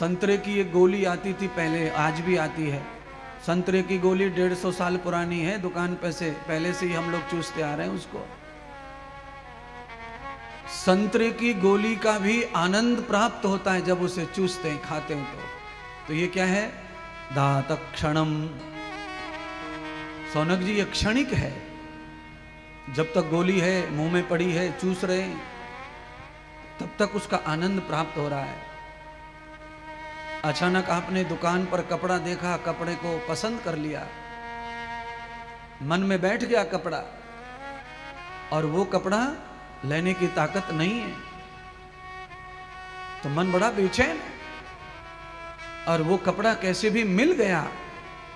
संतरे की एक गोली आती थी पहले, आज भी आती है। संतरे की गोली 150 साल पुरानी है, दुकान पे से पहले से ही हम लोग चूसते आ रहे हैं उसको। संतरे की गोली का भी आनंद प्राप्त होता है जब उसे चूसते हैं, खाते हैं तो ये क्या है? दात क्षणम। सौनक जी ये क्षणिक है, जब तक गोली है मुंह में पड़ी है, चूस रहे हैं, तब तक उसका आनंद प्राप्त हो रहा है। अचानक आपने दुकान पर कपड़ा देखा, कपड़े को पसंद कर लिया, मन में बैठ गया कपड़ा, और वो कपड़ा लेने की ताकत नहीं है, तो मन बड़ा बेचैन, और वो कपड़ा कैसे भी मिल गया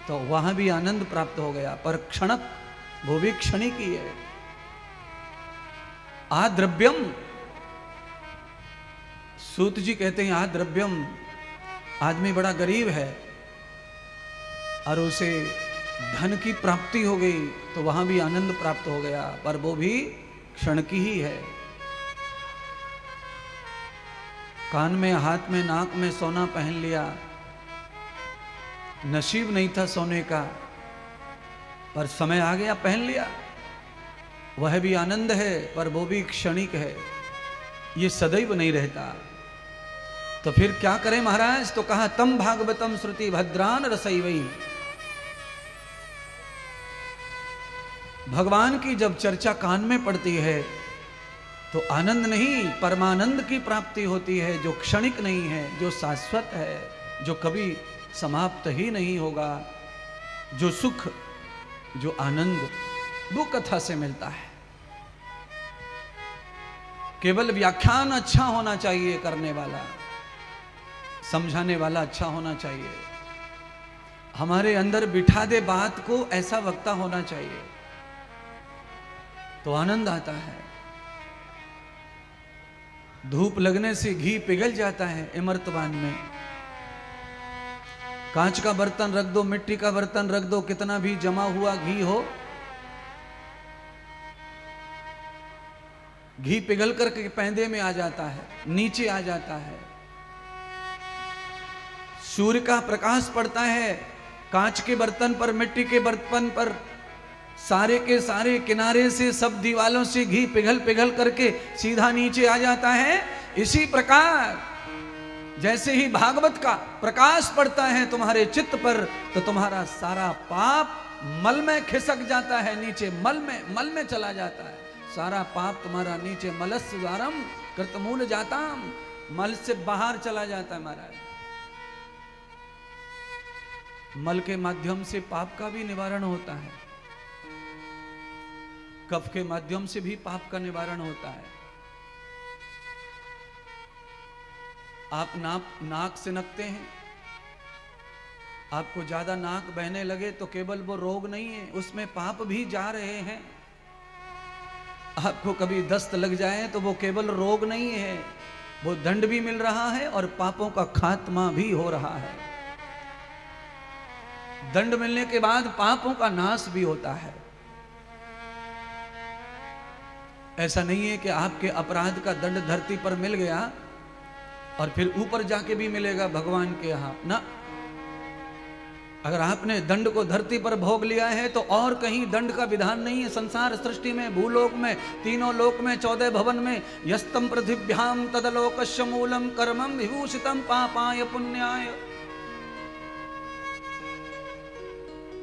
तो वहां भी आनंद प्राप्त हो गया। पर क्षणक, वो भी क्षणिक ही है। आद्रव्यम, सूत जी कहते हैं आद्रव्यम, आदमी बड़ा गरीब है और उसे धन की प्राप्ति हो गई तो वहां भी आनंद प्राप्त हो गया, पर वो भी क्षण की ही है। कान में, हाथ में, नाक में सोना पहन लिया, नसीब नहीं था सोने का, पर समय आ गया, पहन लिया, वह भी आनंद है, पर वो भी क्षणिक है, ये सदैव नहीं रहता। तो फिर क्या करें महाराज? तो कहा तम भागवतम श्रुति भद्रान रसैवई। भगवान की जब चर्चा कान में पड़ती है तो आनंद नहीं, परमानंद की प्राप्ति होती है, जो क्षणिक नहीं है, जो शाश्वत है, जो कभी समाप्त ही नहीं होगा। जो सुख, जो आनंद, वो कथा से मिलता है। केवल व्याख्यान अच्छा होना चाहिए, करने वाला, समझाने वाला अच्छा होना चाहिए, हमारे अंदर बिठा दे बात को, ऐसा वक्ता होना चाहिए, तो आनंद आता है। धूप लगने से घी पिघल जाता है इमर्तबान में। कांच का बर्तन रख दो, मिट्टी का बर्तन रख दो, कितना भी जमा हुआ घी हो, घी पिघल करके पैंदे में आ जाता है, नीचे आ जाता है। सूर्य का प्रकाश पड़ता है कांच के बर्तन पर, मिट्टी के बर्तन पर, सारे के सारे किनारे से, सब दीवालों से घी पिघल पिघल करके सीधा नीचे आ जाता है। इसी प्रकार जैसे ही भागवत का प्रकाश पड़ता है तुम्हारे चित्त पर, तो तुम्हारा सारा पाप मल में खिसक जाता है, नीचे मल में चला जाता है। सारा पाप तुम्हारा नीचे, मलस्य द्वारम कृतमूल जाताम, मल से बाहर चला जाता है महाराज। मल के माध्यम से पाप का भी निवारण होता है, कफ के माध्यम से भी पाप का निवारण होता है। आप नाक से नकते हैं, आपको ज्यादा नाक बहने लगे तो केवल वो रोग नहीं है, उसमें पाप भी जा रहे हैं। आपको कभी दस्त लग जाए तो वो केवल रोग नहीं है, वो दंड भी मिल रहा है और पापों का खात्मा भी हो रहा है। दंड मिलने के बाद पापों का नाश भी होता है। ऐसा नहीं है कि आपके अपराध का दंड धरती पर मिल गया और फिर ऊपर जाके भी मिलेगा भगवान के यहां ना। अगर आपने दंड को धरती पर भोग लिया है तो और कहीं दंड का विधान नहीं है। संसार सृष्टि में, भूलोक में, तीनों लोक में, 14 भवन में, यस्तम पृथिव्याम तदलोकस्य मूलम कर्मम विभूषितम पापाय पुण्याय।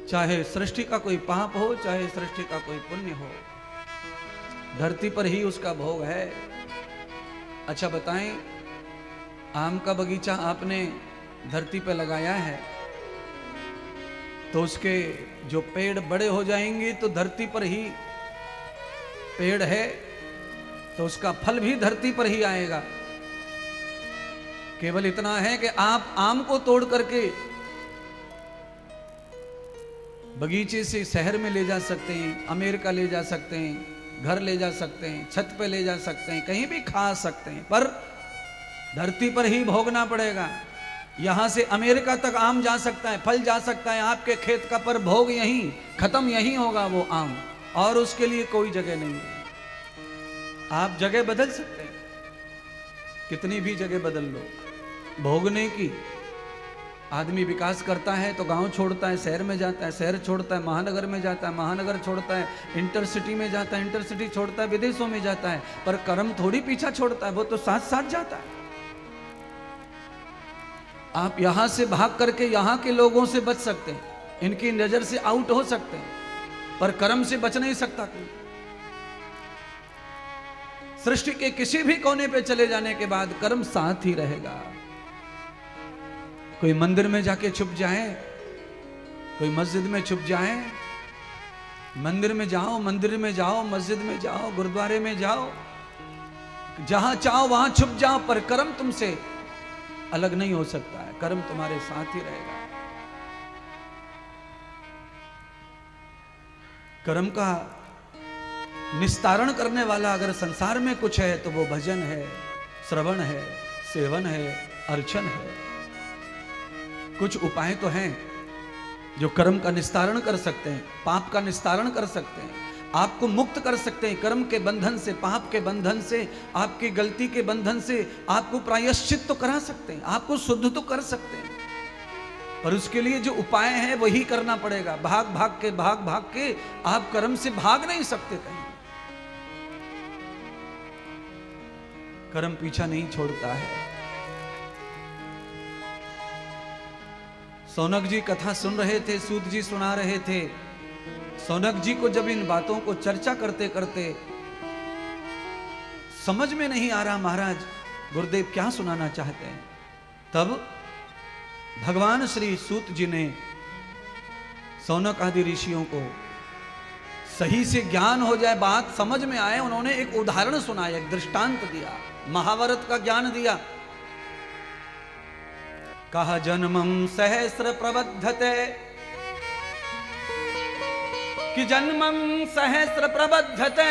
चाहे सृष्टि का कोई पाप हो, चाहे सृष्टि का कोई पुण्य हो, धरती पर ही उसका भोग है। अच्छा बताएं, आम का बगीचा आपने धरती पर लगाया है तो उसके जो पेड़ बड़े हो जाएंगे तो धरती पर ही पेड़ है तो उसका फल भी धरती पर ही आएगा। केवल इतना है कि आप आम को तोड़ करके बगीचे से शहर में ले जा सकते हैं, अमेरिका ले जा सकते हैं, घर ले जा सकते हैं, छत पे ले जा सकते हैं, कहीं भी खा सकते हैं, पर धरती पर ही भोगना पड़ेगा। यहां से अमेरिका तक आम जा सकता है, फल जा सकता है आपके खेत का, पर भोग यहीं खत्म, यहीं होगा वो आम, और उसके लिए कोई जगह नहीं है। आप जगह बदल सकते हैं, कितनी भी जगह बदल लो, भोगने की आदमी विकास करता है तो गांव छोड़ता है, शहर में जाता है, शहर छोड़ता है महानगर में जाता है, महानगर छोड़ता है इंटरसिटी में जाता है, इंटरसिटी छोड़ता है विदेशों में जाता है। पर कर्म थोड़ी पीछा छोड़ता है, वो तो साथ साथ जाता है। आप यहां से भाग करके यहां के लोगों से बच सकते हैं, इनकी नजर से आउट हो सकते हैं, पर कर्म से बच नहीं सकता कोई। सृष्टि के किसी भी कोने पे चले जाने के बाद कर्म साथ ही रहेगा। कोई मंदिर में जाके छुप जाए, कोई मस्जिद में छुप जाए, मंदिर में जाओ, मंदिर में जाओ, मस्जिद में जाओ, गुरुद्वारे में जाओ, जहां चाहो वहां छुप जाओ, पर कर्म तुमसे अलग नहीं हो सकता है, कर्म तुम्हारे साथ ही रहेगा। कर्म का निस्तारण करने वाला अगर संसार में कुछ है तो वो भजन है, श्रवण है, सेवन है, अर्चन है। कुछ उपाय तो हैं जो कर्म का निस्तारण कर सकते हैं, पाप का निस्तारण कर सकते हैं, आपको मुक्त कर सकते हैं कर्म के बंधन से, पाप के बंधन से, आपकी गलती के बंधन से। आपको प्रायश्चित तो करा सकते हैं, आपको शुद्ध तो कर सकते हैं, पर उसके लिए जो उपाय है वही करना पड़ेगा। भाग भाग के आप कर्म से भाग नहीं सकते कहीं। कर्म पीछा नहीं छोड़ता है। सौनक जी कथा सुन रहे थे, सूत जी सुना रहे थे। सौनक जी को जब इन बातों को चर्चा करते करते समझ में नहीं आ रहा महाराज गुरुदेव क्या सुनाना चाहते हैं, तब भगवान श्री सूत जी ने सौनक आदि ऋषियों को सही से ज्ञान हो जाए, बात समझ में आए, उन्होंने एक उदाहरण सुनाया, एक दृष्टांत दिया, महाभारत का ज्ञान दिया। कहा जन्मम सहस्र प्रबद्धते, कि जन्मम सहस्र प्रबद्धते,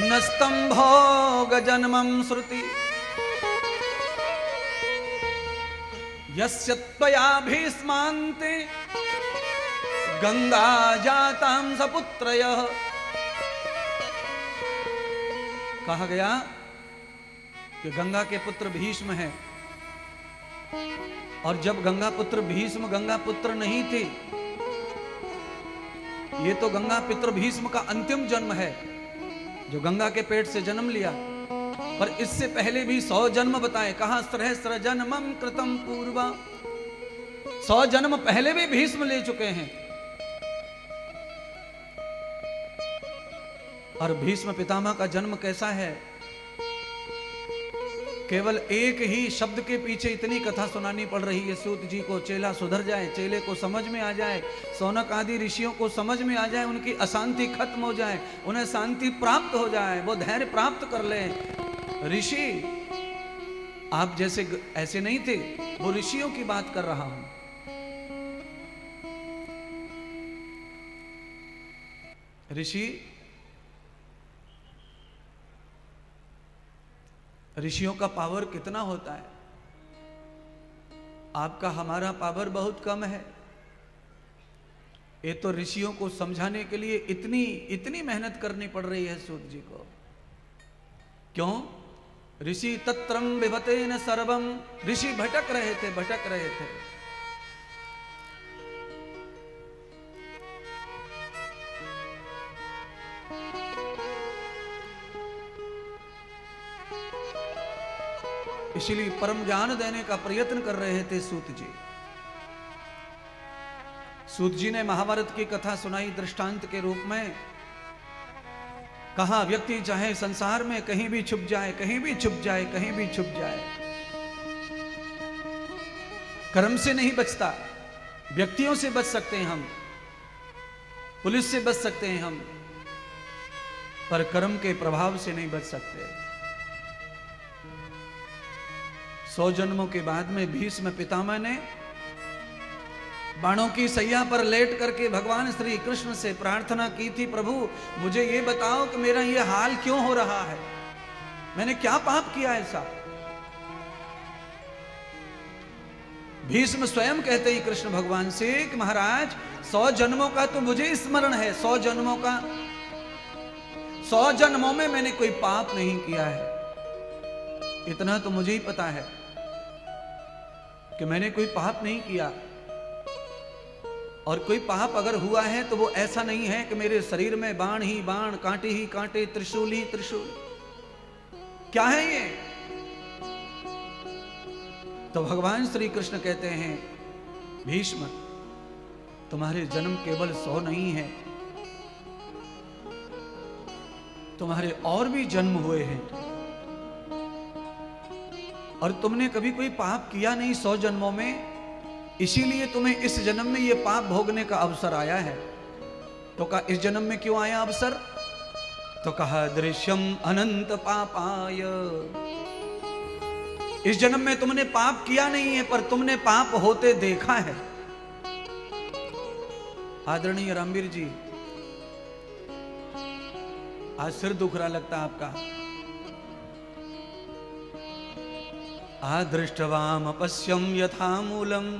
नस्तम भोग जन्मम श्रुति, यस्य त्वया भीष्मान्ते गंगा जातां सपुत्रयः। कहा गया कि गंगा के पुत्र भीष्म हैं, और जब गंगा पुत्र भीष्म गंगा पुत्र नहीं थे, ये तो गंगा पुत्र भीष्म का अंतिम जन्म है जो गंगा के पेट से जन्म लिया, पर इससे पहले भी 100 जन्म बताए। कहा सहस्र जन्मम कृतम पूर्वा, 100 जन्म पहले भी भीष्म ले चुके हैं। और भीष्म पितामह का जन्म कैसा है, केवल एक ही शब्द के पीछे इतनी कथा सुनानी पड़ रही है सूत जी को। चेला सुधर जाए, चेले को समझ में आ जाए, सौनक आदि ऋषियों को समझ में आ जाए, उनकी अशांति खत्म हो जाए, उन्हें शांति प्राप्त हो जाए, वो धैर्य प्राप्त कर ले। ऋषि आप जैसे ऐसे नहीं थे, वो ऋषियों की बात कर रहा हूं। ऋषियों का पावर कितना होता है, आपका हमारा पावर बहुत कम है। ये तो ऋषियों को समझाने के लिए इतनी मेहनत करनी पड़ रही है सूत जी को। क्यों? ऋषि तत्रम विभतेन सर्वम, ऋषि भटक रहे थे। इसलिए परम ज्ञान देने का प्रयत्न कर रहे थे सूत जी। सूत जी ने महाभारत की कथा सुनाई दृष्टांत के रूप में। कहा व्यक्ति चाहे संसार में कहीं भी छुप जाए, कहीं भी छुप जाए, कहीं भी छुप जाए, कर्म से नहीं बचता। व्यक्तियों से बच सकते हैं हम, पुलिस से बच सकते हैं हम, पर कर्म के प्रभाव से नहीं बच सकते। 100 जन्मों के बाद में भीष्म पितामह ने बाणों की सैया पर लेट करके भगवान श्री कृष्ण से प्रार्थना की थी, प्रभु मुझे ये बताओ कि मेरा ये हाल क्यों हो रहा है, मैंने क्या पाप किया ऐसा। भीष्म स्वयं कहते हैं कृष्ण भगवान से कि महाराज 100 जन्मों का तो मुझे स्मरण है, 100 जन्मों का, 100 जन्मों में मैंने कोई पाप नहीं किया है, इतना तो मुझे ही पता है। कि मैंने कोई पाप नहीं किया, और कोई पाप अगर हुआ है तो वो ऐसा नहीं है कि मेरे शरीर में बाण ही बाण, कांटे ही कांटे, त्रिशूल ही त्रिशूल। क्या है ये? तो भगवान श्री कृष्ण कहते हैं, भीष्म, तुम्हारे जन्म केवल 100 नहीं है, तुम्हारे और भी जन्म हुए हैं, और तुमने कभी कोई पाप किया नहीं 100 जन्मों में, इसीलिए तुम्हें इस जन्म में ये पाप भोगने का अवसर आया है। तो कहा इस जन्म में क्यों आया अवसर? तो कहा दृश्यम अनंत पापाय, इस जन्म में तुमने पाप किया नहीं है पर तुमने पाप होते देखा है। आदरणीय रामवीर जी, आज सिर दुख रहा लगता आपका। आदृष्टवाम पश्यम यथा मूलम,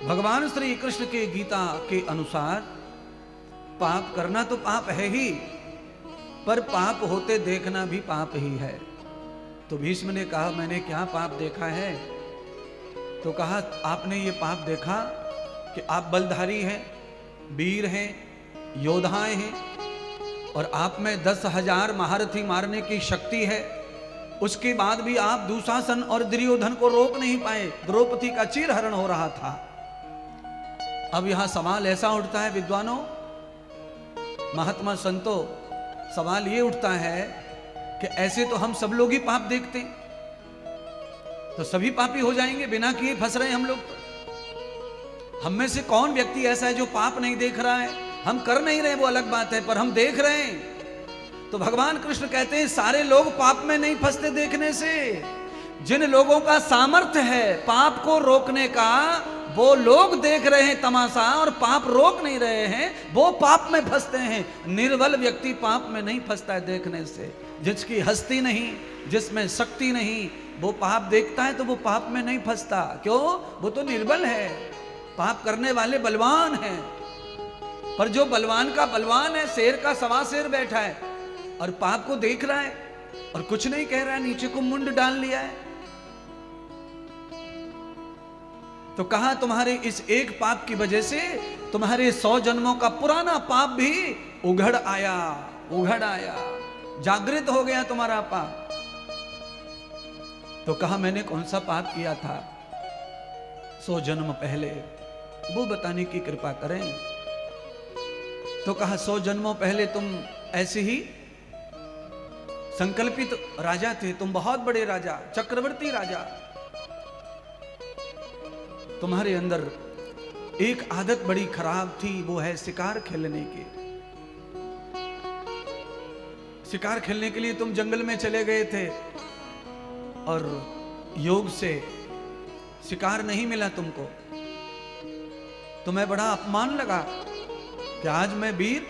भगवान श्री कृष्ण के गीता के अनुसार पाप करना तो पाप है ही, पर पाप होते देखना भी पाप ही है। तो भीष्म ने कहा मैंने क्या पाप देखा है? तो कहा आपने ये पाप देखा कि आप बलधारी हैं, वीर हैं, योद्धाएं हैं, और आप में 10,000 महारथी मारने की शक्ति है, उसके बाद भी आप दुशासन और दुर्योधन को रोक नहीं पाए, द्रौपदी का चीरहरण हो रहा था। अब यहां सवाल ऐसा उठता है विद्वानों, महात्मा संतों, सवाल ये उठता है कि ऐसे तो हम सब लोग ही पाप देखते हैं, तो सभी पापी हो जाएंगे, बिना किए फंस रहे हम लोग। हम में से कौन व्यक्ति ऐसा है जो पाप नहीं देख रहा है? हम कर नहीं रहे वो अलग बात है, पर हम देख रहे हैं। तो भगवान कृष्ण कहते हैं सारे लोग पाप में नहीं फंसते देखने से। जिन लोगों का सामर्थ्य है पाप को रोकने का, वो लोग देख रहे हैं तमाशा और पाप रोक नहीं रहे हैं, वो पाप में फंसते हैं। निर्बल व्यक्ति पाप में नहीं फंसता है देखने से। जिसकी हस्ती नहीं, जिसमें शक्ति नहीं, वो पाप देखता है तो वो पाप में नहीं फंसता। क्यों? वो तो निर्बल है। पाप करने वाले बलवान हैं, पर जो बलवान का बलवान है, शेर का सवा शेर बैठा है और पाप को देख रहा है और कुछ नहीं कह रहा है, नीचे को मुंड डाल लिया है। तो कहा तुम्हारे इस एक पाप की वजह से तुम्हारे 100 जन्मों का पुराना पाप भी उघड़ आया, उघड़ आया, जागृत हो गया तुम्हारा पाप। तो कहा मैंने कौन सा पाप किया था 100 जन्म पहले, वो बताने की कृपा करें। तो कहा 100 जन्मों पहले तुम ऐसे ही संकल्पित राजा थे, तुम बहुत बड़े राजा, चक्रवर्ती राजा। तुम्हारे अंदर एक आदत बड़ी खराब थी, वो है शिकार खेलने की। शिकार खेलने के लिए तुम जंगल में चले गए थे और योग से शिकार नहीं मिला तुमको। तुम्हें बड़ा अपमान लगा कि आज मैं वीर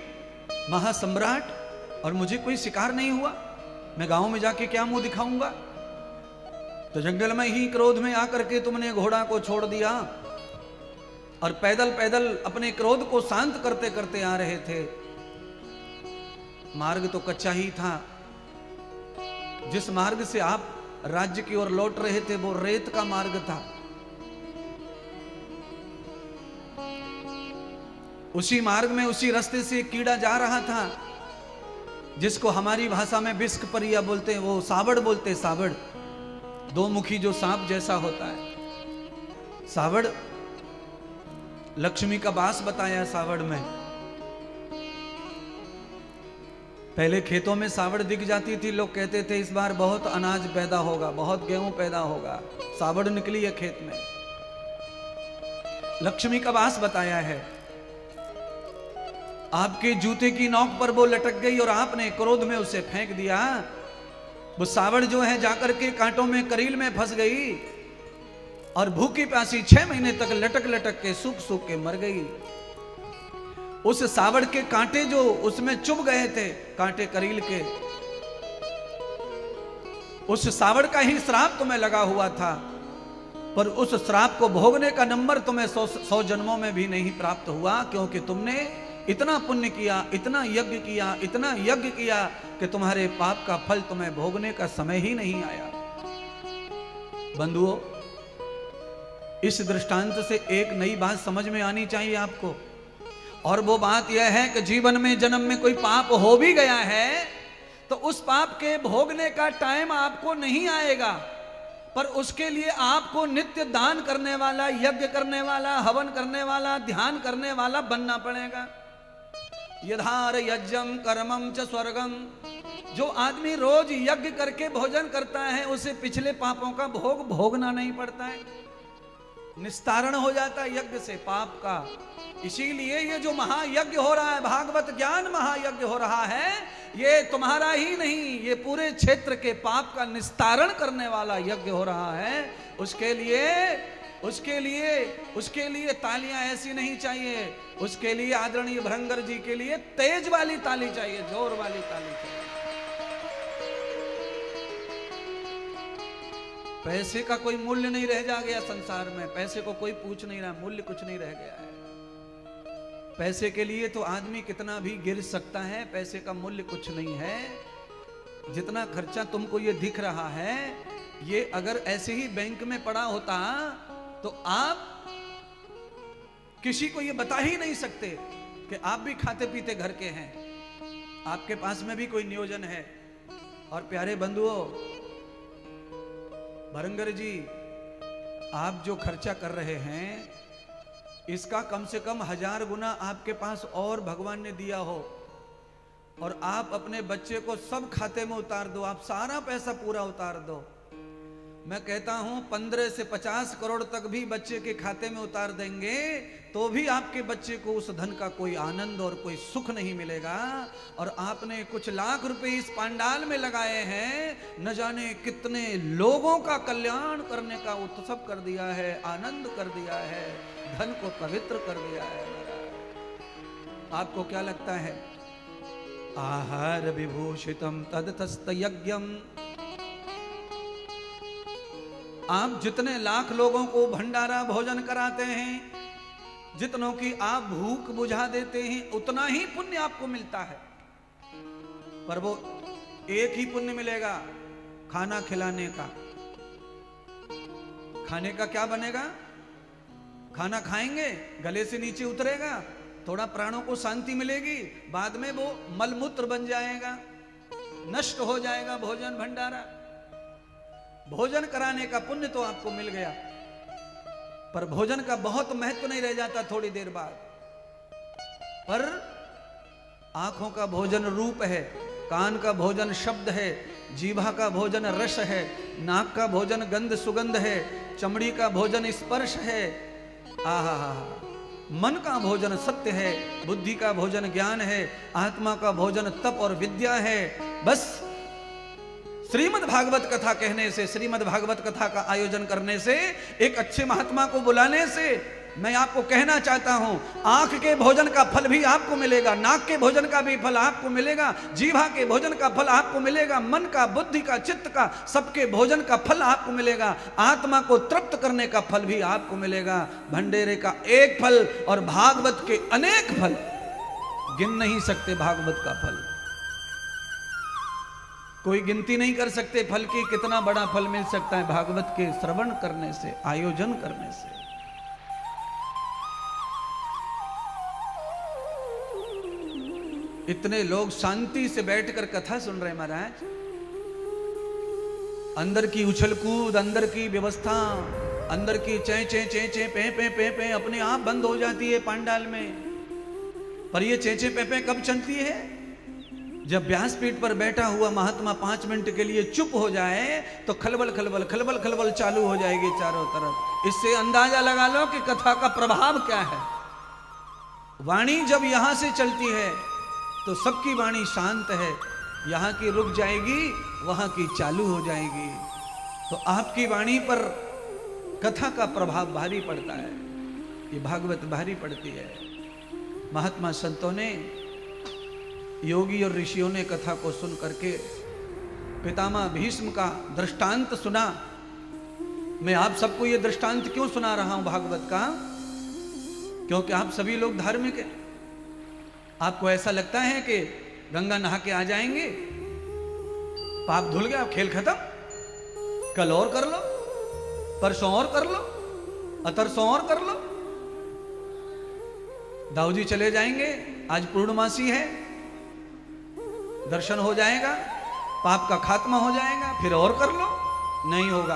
महासम्राट और मुझे कोई शिकार नहीं हुआ, मैं गांव में जाके क्या मुंह दिखाऊंगा। तो जंगल में ही क्रोध में आकर के तुमने घोड़ा को छोड़ दिया और पैदल पैदल अपने क्रोध को शांत करते करते आ रहे थे। मार्ग तो कच्चा ही था, जिस मार्ग से आप राज्य की ओर लौट रहे थे वो रेत का मार्ग था। उसी मार्ग में, उसी रास्ते से कीड़ा जा रहा था जिसको हमारी भाषा में बिस्क परिया बोलते हैं, वो सावड़ बोलते हैं। सावड़ दो मुखी जो सांप जैसा होता है। सावड़ लक्ष्मी का वास बताया सावड़ में। पहले खेतों में सावड़ दिख जाती थी, लोग कहते थे इस बार बहुत अनाज पैदा होगा, बहुत गेहूं पैदा होगा। सावड़ निकली है खेत में, लक्ष्मी का वास बताया है। आपके जूते की नोक पर वो लटक गई और आपने क्रोध में उसे फेंक दिया। वो सावड़ जो है जाकर के कांटों में, करील में फंस गई और भूखी प्यासी 6 महीने तक लटक लटक के सूख सूख के मर गई। उस सावड़ के कांटे जो उसमें चुभ गए थे, कांटे करील के, उस सावड़ का ही श्राप तुम्हें लगा हुआ था, पर उस श्राप को भोगने का नंबर तुम्हें 100 जन्मों में भी नहीं प्राप्त हुआ, क्योंकि तुमने इतना पुण्य किया, इतना यज्ञ किया, इतना यज्ञ किया कि तुम्हारे पाप का फल तुम्हें भोगने का समय ही नहीं आया। बंधुओं, इस दृष्टांत से एक नई बात समझ में आनी चाहिए आपको, और वो बात यह है कि जीवन में जन्म में कोई पाप हो भी गया है तो उस पाप के भोगने का टाइम आपको नहीं आएगा, पर उसके लिए आपको नित्य दान करने वाला, यज्ञ करने वाला, हवन करने वाला, ध्यान करने वाला बनना पड़ेगा। यधार यज्ञम कर्मम च स्वर्गम, जो आदमी रोज यज्ञ करके भोजन करता है उसे पिछले पापों का भोग भोगना नहीं पड़ता है, निस्तारण हो जाता है यज्ञ से पाप का। इसीलिए ये जो महायज्ञ हो रहा है, भागवत ज्ञान महायज्ञ हो रहा है, ये तुम्हारा ही नहीं, ये पूरे क्षेत्र के पाप का निस्तारण करने वाला यज्ञ हो रहा है। उसके लिए तालियां ऐसी नहीं चाहिए, उसके लिए आदरणीय भृंगर जी के लिए तेज वाली ताली चाहिए, जोर वाली ताली चाहिए। पैसे का कोई मूल्य नहीं रह जा गया संसार में, पैसे को कोई पूछ नहीं रहा, मूल्य कुछ नहीं रह गया है। पैसे के लिए तो आदमी कितना भी गिर सकता है, पैसे का मूल्य कुछ नहीं है। जितना खर्चा तुमको ये दिख रहा है, ये अगर ऐसे ही बैंक में पड़ा होता तो आप किसी को ये बता ही नहीं सकते कि आप भी खाते पीते घर के हैं, आपके पास में भी कोई नियोजन है। और प्यारे बंधुओं, भृंगर जी, आप जो खर्चा कर रहे हैं इसका कम से कम 1000 गुना आपके पास और भगवान ने दिया हो, और आप अपने बच्चे को सब खाते में उतार दो, आप सारा पैसा पूरा उतार दो। मैं कहता हूं 15 से 50 करोड़ तक भी बच्चे के खाते में उतार देंगे तो भी आपके बच्चे को उस धन का कोई आनंद और कोई सुख नहीं मिलेगा। और आपने कुछ लाख रुपए इस पांडाल में लगाए हैं, न जाने कितने लोगों का कल्याण करने का उत्सव कर दिया है, आनंद कर दिया है, धन को पवित्र कर दिया है। आपको क्या लगता है? आहार विभूषितम तदतस्त यज्ञम, आप जितने लाख लोगों को भंडारा भोजन कराते हैं, जितनों की आप भूख बुझा देते हैं, उतना ही पुण्य आपको मिलता है। पर वो एक ही पुण्य मिलेगा, खाना खिलाने का। खाने का क्या बनेगा? खाना खाएंगे, गले से नीचे उतरेगा, थोड़ा प्राणों को शांति मिलेगी, बाद में वो मलमूत्र बन जाएगा, नष्ट हो जाएगा भोजन भंडारा। भोजन कराने का पुण्य तो आपको मिल गया, पर भोजन का बहुत महत्व नहीं रह जाता थोड़ी देर बाद। पर आंखों का भोजन रूप है, कान का भोजन शब्द है, जीभा का भोजन रस है, नाक का भोजन गंध सुगंध है, चमड़ी का भोजन स्पर्श है, आहा, मन का भोजन सत्य है, बुद्धि का भोजन ज्ञान है, आत्मा का भोजन तप और विद्या है। बस श्रीमद् भागवत कथा कहने से, श्रीमद् भागवत कथा का आयोजन करने से, एक अच्छे महात्मा को बुलाने से मैं आपको कहना चाहता हूं, आंख के भोजन का फल भी आपको मिलेगा, नाक के भोजन का भी फल आपको मिलेगा, जीभा के भोजन का फल आपको मिलेगा, मन का, बुद्धि का, चित्त का, सबके भोजन का फल आपको मिलेगा, आत्मा को तृप्त करने का फल भी आपको मिलेगा। भंडेरे का एक फल और भागवत के अनेक फल, गिन नहीं सकते भागवत का फल, कोई गिनती नहीं कर सकते फल की। कितना बड़ा फल मिल सकता है भागवत के श्रवण करने से, आयोजन करने से। इतने लोग शांति से बैठकर कथा सुन रहे महाराज, अंदर की उछल कूद, अंदर की व्यवस्था, अंदर की चे चे चे चे पे पे पे पे अपने आप बंद हो जाती है पांडाल में। पर ये चे चे पे पे कब चलती है? जब व्यासपीठ पर बैठा हुआ महात्मा 5 मिनट के लिए चुप हो जाए तो खलबल खलबल खलबल खलबल चालू हो जाएगी चारों तरफ। इससे अंदाजा लगा लो कि कथा का प्रभाव क्या है। वाणी जब यहां से चलती है तो सबकी वाणी शांत है, यहां की रुक जाएगी, वहां की चालू हो जाएगी। तो आपकी वाणी पर कथा का प्रभाव भारी पड़ता है, ये भागवत भारी पड़ती है। महात्मा संतों ने, योगी और ऋषियों ने कथा को सुन करके पितामह भीष्म का दृष्टांत सुना। मैं आप सबको ये दृष्टांत क्यों सुना रहा हूं भागवत का? क्योंकि आप सभी लोग धार्मिक हैं। आपको ऐसा लगता है कि गंगा नहा के आ जाएंगे, पाप धुल गया, खेल खत्म, कल और कर लो, परसों और कर लो, अतरसों और कर लो। दाऊ जी चले जाएंगे, आज पूर्णमासी है, दर्शन हो जाएगा, पाप का खात्मा हो जाएगा, फिर और कर लो। नहीं होगा।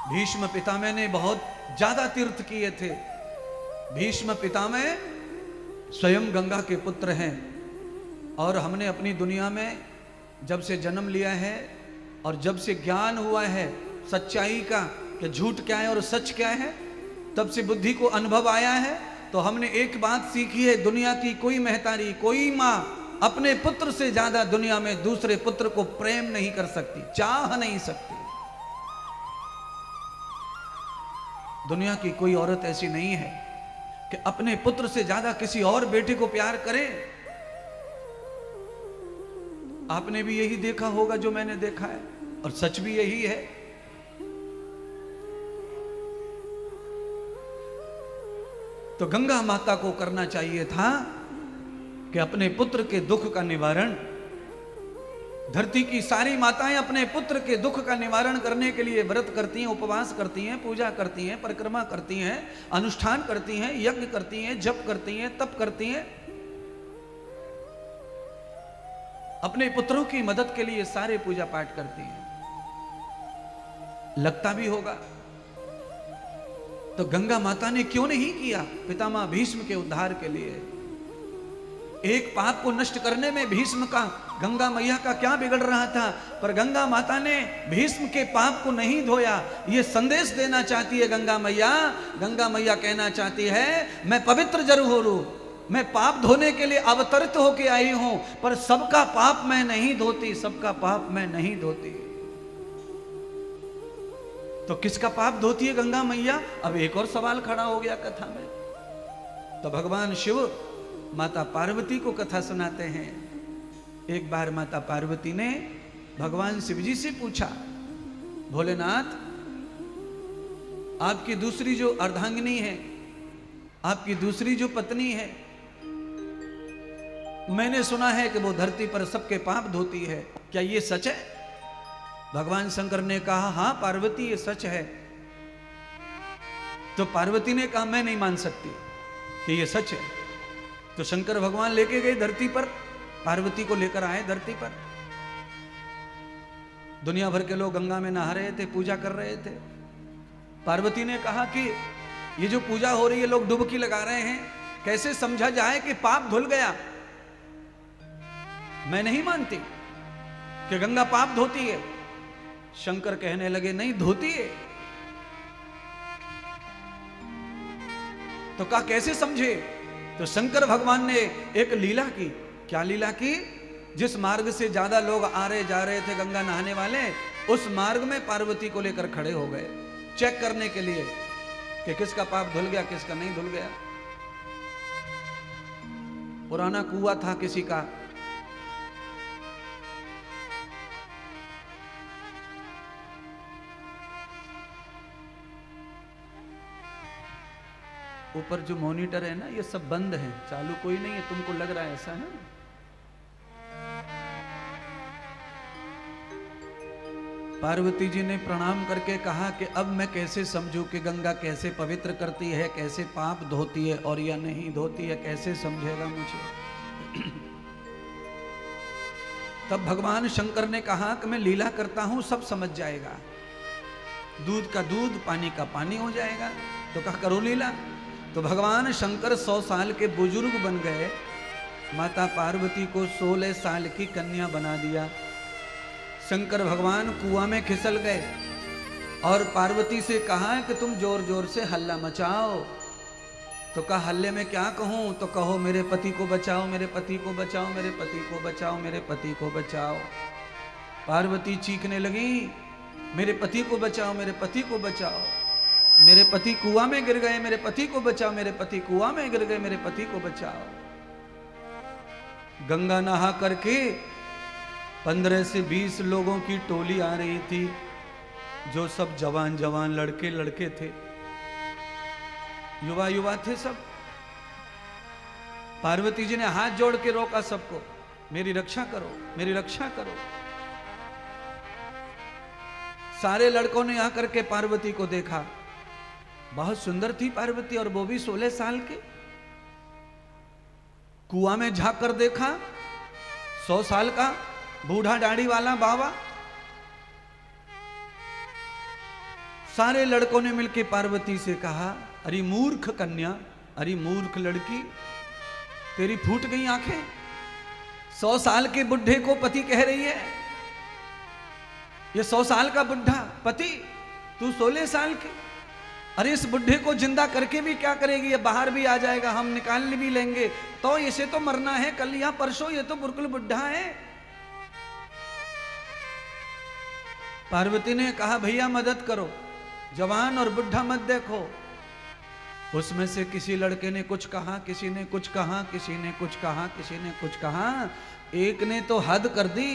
भीष्म पितामह ने बहुत ज्यादा तीर्थ किए थे। भीष्म पितामह स्वयं गंगा के पुत्र हैं, और हमने अपनी दुनिया में जब से जन्म लिया है और जब से ज्ञान हुआ है सच्चाई का कि झूठ क्या है और सच क्या है, तब से बुद्धि को अनुभव आया है, तो हमने एक बात सीखी है, दुनिया की कोई महतारी, कोई माँ अपने पुत्र से ज्यादा दुनिया में दूसरे पुत्र को प्रेम नहीं कर सकती, चाह नहीं सकती। दुनिया की कोई औरत ऐसी नहीं है कि अपने पुत्र से ज्यादा किसी और बेटे को प्यार करे। आपने भी यही देखा होगा जो मैंने देखा है, और सच भी यही है। तो गंगा माता को करना चाहिए था कि अपने पुत्र के दुख का निवारण, धरती की सारी माताएं अपने पुत्र के दुख का निवारण करने के लिए व्रत करती हैं, उपवास करती हैं, पूजा करती हैं, परिक्रमा करती हैं, अनुष्ठान करती हैं, यज्ञ करती हैं, जप करती हैं, तप करती हैं, अपने पुत्रों की मदद के लिए सारे पूजा पाठ करती हैं। लगता भी होगा तो गंगा माता ने क्यों नहीं किया पितामह भीष्म के उद्धार के लिए? एक पाप को नष्ट करने में भीष्म का, गंगा मैया का क्या बिगड़ रहा था? पर गंगा माता ने भीष्म के पाप को नहीं धोया। ये संदेश देना चाहती है गंगा मैया। गंगा मैया कहना चाहती है, मैं पवित्र जरूर हूं, मैं पाप धोने के लिए अवतरित होके आई हूं, पर सबका पाप मैं नहीं धोती, सबका पाप मैं नहीं धोती। तो किसका पाप धोती है गंगा मैया? अब एक और सवाल खड़ा हो गया कथा में। तो भगवान शिव माता पार्वती को कथा सुनाते हैं। एक बार माता पार्वती ने भगवान शिव जी से पूछा, भोलेनाथ, आपकी दूसरी जो अर्धांगिनी है, आपकी दूसरी जो पत्नी है, मैंने सुना है कि वो धरती पर सबके पाप धोती है, क्या ये सच है? भगवान शंकर ने कहा, हां पार्वती ये सच है। तो पार्वती ने कहा, मैं नहीं मान सकती कि ये सच है। तो शंकर भगवान लेके गए धरती पर, पार्वती को लेकर आए धरती पर। दुनिया भर के लोग गंगा में नहा रहे थे, पूजा कर रहे थे। पार्वती ने कहा कि ये जो पूजा हो रही है, लोग डुबकी लगा रहे हैं, कैसे समझा जाए कि पाप धुल गया? मैं नहीं मानती कि गंगा पाप धोती है। शंकर कहने लगे, नहीं धोती है। तो कहा कैसे समझे? तो शंकर भगवान ने एक लीला की। क्या लीला की? जिस मार्ग से ज्यादा लोग आ रहे जा रहे थे गंगा नहाने वाले, उस मार्ग में पार्वती को लेकर खड़े हो गए, चेक करने के लिए कि किसका पाप धुल गया, किसका नहीं धुल गया। पुराना कुआं था किसी का, ऊपर जो मॉनिटर है ना, ये सब बंद है, चालू कोई नहीं है। तुमको लग रहा है ऐसा है? पार्वती जी ने प्रणाम करके कहा कि अब मैं कैसे समझूं कि गंगा कैसे पवित्र करती है, कैसे पाप धोती है और या नहीं धोती है, कैसे समझेगा मुझे? तब भगवान शंकर ने कहा कि मैं लीला करता हूं, सब समझ जाएगा। दूध का दूध, पानी का पानी हो जाएगा। तो कहा करो लीला। तो भगवान शंकर 100 साल के बुजुर्ग बन गए, माता पार्वती को 16 साल की कन्या बना दिया। शंकर भगवान कुआं में खिसल गए और पार्वती से कहा कि तुम जोर जोर से हल्ला मचाओ। तो कहा हल्ले में क्या कहूं? तो कहो मेरे पति को बचाओ, मेरे पति को बचाओ, मेरे पति को बचाओ, मेरे पति को बचाओ। पार्वती चीखने लगी, मेरे पति को बचाओ, मेरे पति को बचाओ, मेरे पति कुआं में गिर गए, मेरे पति को बचाओ, मेरे पति कुआं में गिर गए, मेरे पति को बचाओ। गंगा नहा करके 15 से 20 लोगों की टोली आ रही थी, जो सब जवान जवान लड़के लड़के थे, युवा युवा थे सब। पार्वती जी ने हाथ जोड़ के रोका सबको, मेरी रक्षा करो, मेरी रक्षा करो। सारे लड़कों ने आकर के पार्वती को देखा बहुत सुंदर थी पार्वती, और वो भी 16 साल की। कुआं में झांक कर देखा, 100 साल का बूढ़ा दाढ़ी वाला बाबा। सारे लड़कों ने मिलकर पार्वती से कहा, अरे मूर्ख कन्या, अरे मूर्ख लड़की, तेरी फूट गई आंखें। 100 साल के बुढ़े को पति कह रही है। ये 100 साल का बुढ़ा पति, तू 16 साल की। अरे इस बुढ़े को जिंदा करके भी क्या करेगी? ये बाहर भी आ जाएगा, हम निकाल भी लेंगे, तो इसे तो मरना है कल या परसों, ये तो बिल्कुल बुढ़ा है। पार्वती ने कहा, भैया मदद करो, जवान और बुढ़ा मत देखो। उसमें से किसी लड़के ने कुछ कहा, किसी ने कुछ कहा, किसी ने कुछ कहा, किसी ने कुछ कहा। एक ने तो हद कर दी,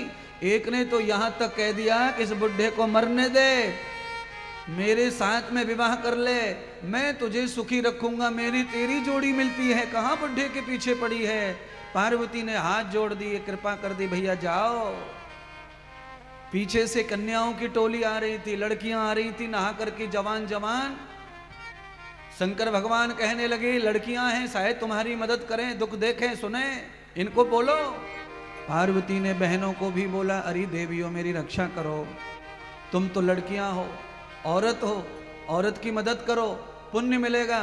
एक ने तो यहां तक कह दिया कि इस बुढ़े को मरने दे, मेरे साथ में विवाह कर ले, मैं तुझे सुखी रखूंगा, मेरी तेरी जोड़ी मिलती है, कहां बुढ़े के पीछे पड़ी है। पार्वती ने हाथ जोड़ दिए, कृपा कर दी, भैया जाओ। पीछे से कन्याओं की टोली आ रही थी, लड़कियां आ रही थी नहा करके, जवान जवान। शंकर भगवान कहने लगे, लड़कियां हैं, शायद तुम्हारी मदद करें, दुख देखें, सुने, इनको बोलो। पार्वती ने बहनों को भी बोला, अरे देवियों मेरी रक्षा करो, तुम तो लड़कियां हो, औरत हो, औरत की मदद करो, पुण्य मिलेगा।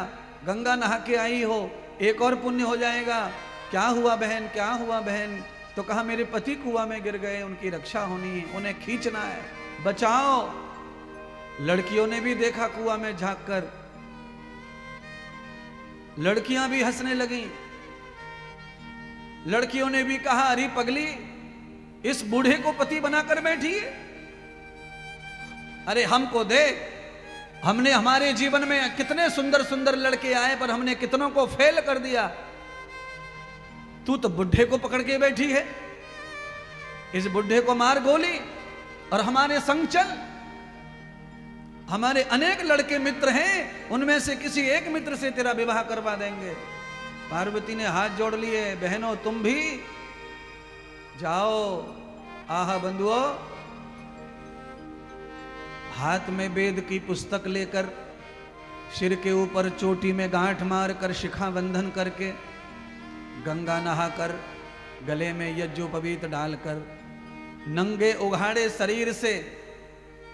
गंगा नहा के आई हो, एक और पुण्य हो जाएगा। क्या हुआ बहन, क्या हुआ बहन? तो कहा, मेरे पति कुआं में गिर गए, उनकी रक्षा होनी है, उन्हें खींचना है, बचाओ। लड़कियों ने भी देखा कुआं में झांक कर, लड़कियां भी हंसने लगी। लड़कियों ने भी कहा, अरे पगली, इस बूढ़े को पति बनाकर बैठी है, अरे हमको दे, हमने हमारे जीवन में कितने सुंदर सुंदर लड़के आए, पर हमने कितनों को फेल कर दिया, तू तो बुढ़े को पकड़ के बैठी है, इस बुढ़े को मार गोली और हमारे संग चल। हमारे अनेक लड़के मित्र हैं, उनमें से किसी एक मित्र से तेरा विवाह करवा देंगे। पार्वती ने हाथ जोड़ लिए, बहनों तुम भी जाओ। आहा बंधुओं, हाथ में वेद की पुस्तक लेकर, सिर के ऊपर चोटी में गांठ मार कर, शिखा बंधन करके, गंगा नहाकर, गले में यज्ञोपवीत डालकर, नंगे उघाड़े शरीर से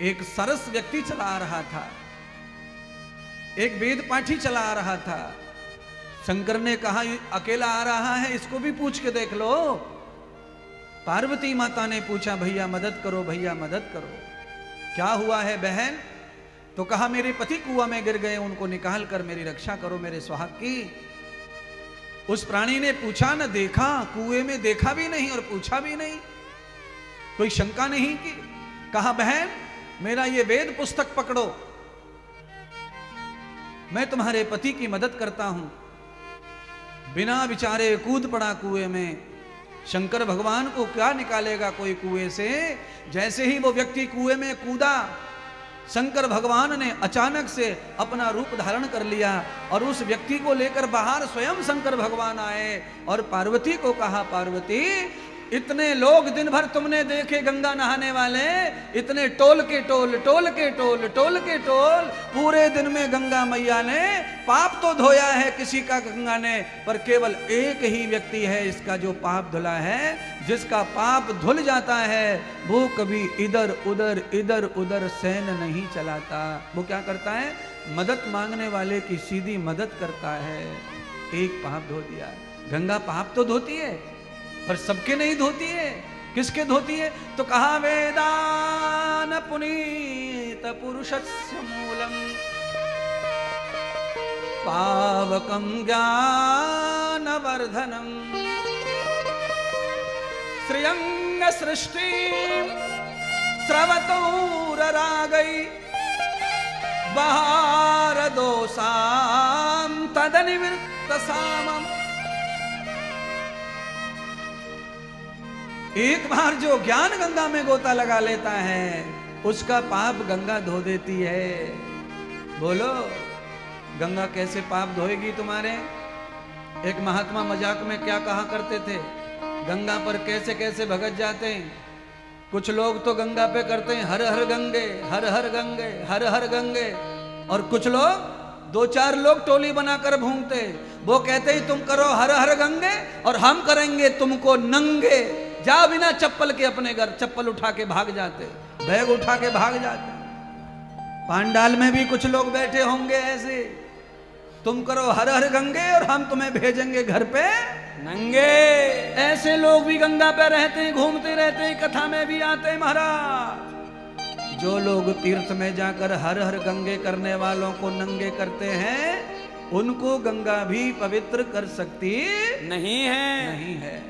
एक सरस व्यक्ति चला आ रहा था, एक वेद पाठी चला आ रहा था। शंकर ने कहा, अकेला आ रहा है, इसको भी पूछ के देख लो। पार्वती माता ने पूछा, भैया मदद करो, भैया मदद करो, क्या हुआ है बहन? तो कहा, मेरे पति कुआं में गिर गए, उनको निकाल कर मेरी रक्षा करो, मेरे सुहाग की। उस प्राणी ने पूछा न देखा, कुएं में देखा भी नहीं और पूछा भी नहीं, कोई शंका नहीं की। कहा, बहन मेरा ये वेद पुस्तक पकड़ो, मैं तुम्हारे पति की मदद करता हूं। बिना विचारे कूद पड़ा कुएं में। शंकर भगवान को क्या निकालेगा कोई कुएं से? जैसे ही वो व्यक्ति कुएं में कूदा, शंकर भगवान ने अचानक से अपना रूप धारण कर लिया और उस व्यक्ति को लेकर बाहर स्वयं शंकर भगवान आए और पार्वती को कहा, पार्वती इतने लोग दिन भर तुमने देखे गंगा नहाने वाले, इतने टोल के टोल, टोल के टोल, टोल के टोल, पूरे दिन में गंगा मैया ने पाप तो धोया है किसी का गंगा ने, पर केवल एक ही व्यक्ति है इसका जो पाप धुला है। जिसका पाप धुल जाता है वो कभी इधर उधर सैन नहीं चलाता। वो क्या करता है? मदद मांगने वाले की सीधी मदद करता है। एक पाप धो दिया। गंगा पाप तो धोती है पर सबके नहीं धोती है। किसके धोती है? तो कहा, वेदान पुनीत पुरुषस्य मूलम पावकम ज्ञान वर्धनम श्रियंग सृष्टि स्रवतोर रागई बहार दोषाम तदनिवृत्त सामम। एक बार जो ज्ञान गंगा में गोता लगा लेता है उसका पाप गंगा धो देती है। बोलो, गंगा कैसे पाप धोएगी तुम्हारे? एक महात्मा मजाक में क्या कहा करते थे, गंगा पर कैसे कैसे भगत जाते हैं। कुछ लोग तो गंगा पे करते हैं हर हर गंगे, हर हर गंगे, हर हर गंगे, और कुछ लोग दो चार लोग टोली बनाकर घूमते, वो कहते ही तुम करो हर हर गंगे और हम करेंगे तुमको नंगे। जा बिना चप्पल के अपने घर, चप्पल उठा के भाग जाते, बैग उठा के भाग जाते। पांडाल में भी कुछ लोग बैठे होंगे ऐसे, तुम करो हर हर गंगे और हम तुम्हें भेजेंगे घर पे नंगे। ऐसे लोग भी गंगा पे रहते हैं, घूमते रहते हैं, कथा में भी आते हैं महाराज। जो लोग तीर्थ में जाकर हर हर गंगे करने वालों को नंगे करते हैं, उनको गंगा भी पवित्र कर सकती नहीं है।